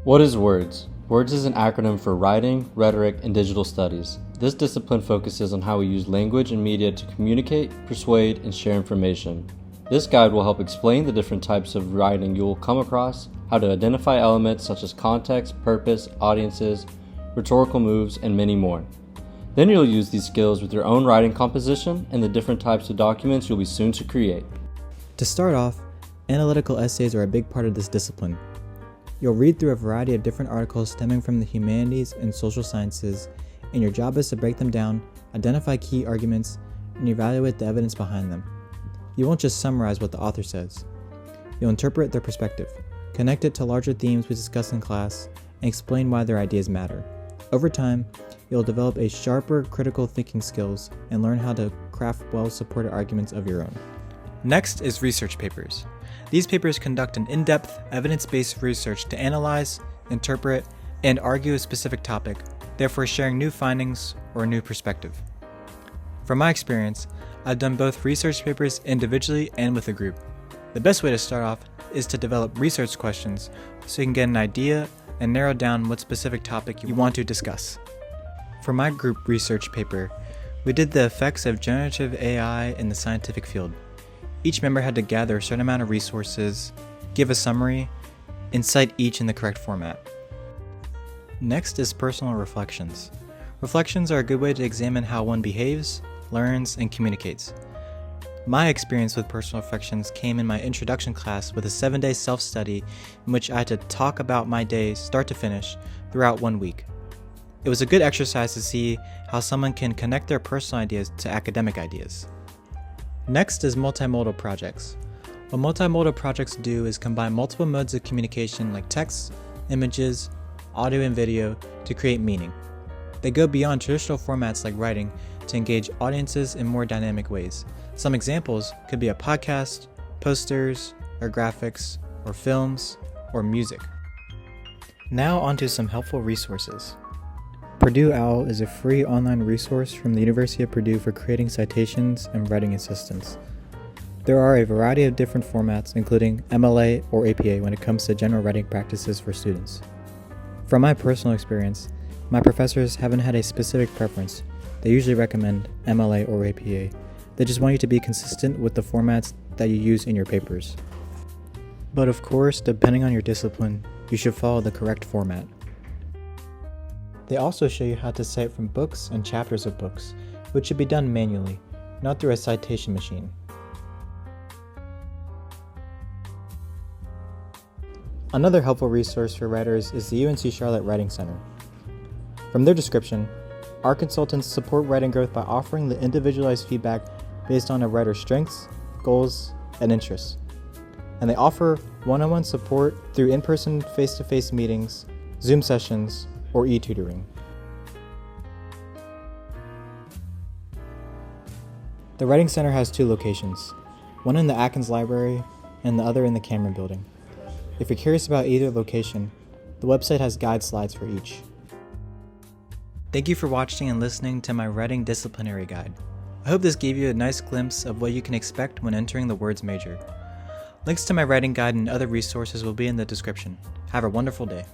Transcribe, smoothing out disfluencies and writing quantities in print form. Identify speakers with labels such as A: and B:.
A: What is WRDS? WRDS is an acronym for Writing, Rhetoric, and Digital Studies. This discipline focuses on how we use language and media to communicate, persuade, and share information. This guide will help explain the different types of writing you will come across, how to identify elements such as context, purpose, audiences, rhetorical moves, and many more. Then you'll use these skills with your own writing composition and the different types of documents you'll be soon to create.
B: To start off, analytical essays are a big part of this discipline. You'll read through a variety of different articles stemming from the humanities and social sciences, and your job is to break them down, identify key arguments, and evaluate the evidence behind them. You won't just summarize what the author says. You'll interpret their perspective, connect it to larger themes we discuss in class, and explain why their ideas matter. Over time, you'll develop a sharper critical thinking skills and learn how to craft well-supported arguments of your own. Next is research papers. These papers conduct an in-depth, evidence-based research to analyze, interpret, and argue a specific topic, therefore sharing new findings or a new perspective. From my experience, I've done both research papers individually and with a group. The best way to start off is to develop research questions so you can get an idea and narrow down what specific topic you want to discuss. For my group research paper, we did the effects of generative AI in the scientific field. Each member had to gather a certain amount of resources, give a summary, and cite each in the correct format. Next is personal reflections. Reflections are a good way to examine how one behaves, learns, and communicates. My experience with personal reflections came in my introduction class with a 7-day self-study in which I had to talk about my day start to finish throughout 1 week. It was a good exercise to see how someone can connect their personal ideas to academic ideas. Next is multimodal projects. What multimodal projects do is combine multiple modes of communication like text, images, audio, and video to create meaning. They go beyond traditional formats like writing to engage audiences in more dynamic ways. Some examples could be a podcast, posters, or graphics, or films, or music. Now onto some helpful resources. Purdue OWL is a free online resource from the University of Purdue for creating citations and writing assistance. There are a variety of different formats, including MLA or APA when it comes to general writing practices for students. From my personal experience, my professors haven't had a specific preference. They usually recommend MLA or APA. They just want you to be consistent with the formats that you use in your papers. But of course, depending on your discipline, you should follow the correct format. They also show you how to cite from books and chapters of books, which should be done manually, not through a citation machine. Another helpful resource for writers is the UNC Charlotte Writing Center. From their description, our consultants support writing growth by offering the individualized feedback based on a writer's strengths, goals, and interests. And they offer one-on-one support through in-person face-to-face meetings, Zoom sessions, or e-tutoring. The Writing Center has 2 locations, one in the Atkins Library and the other in the Cameron Building. If you're curious about either location, the website has guide slides for each. Thank you for watching and listening to my writing disciplinary guide. I hope this gave you a nice glimpse of what you can expect when entering the WRDS major. Links to my writing guide and other resources will be in the description. Have a wonderful day.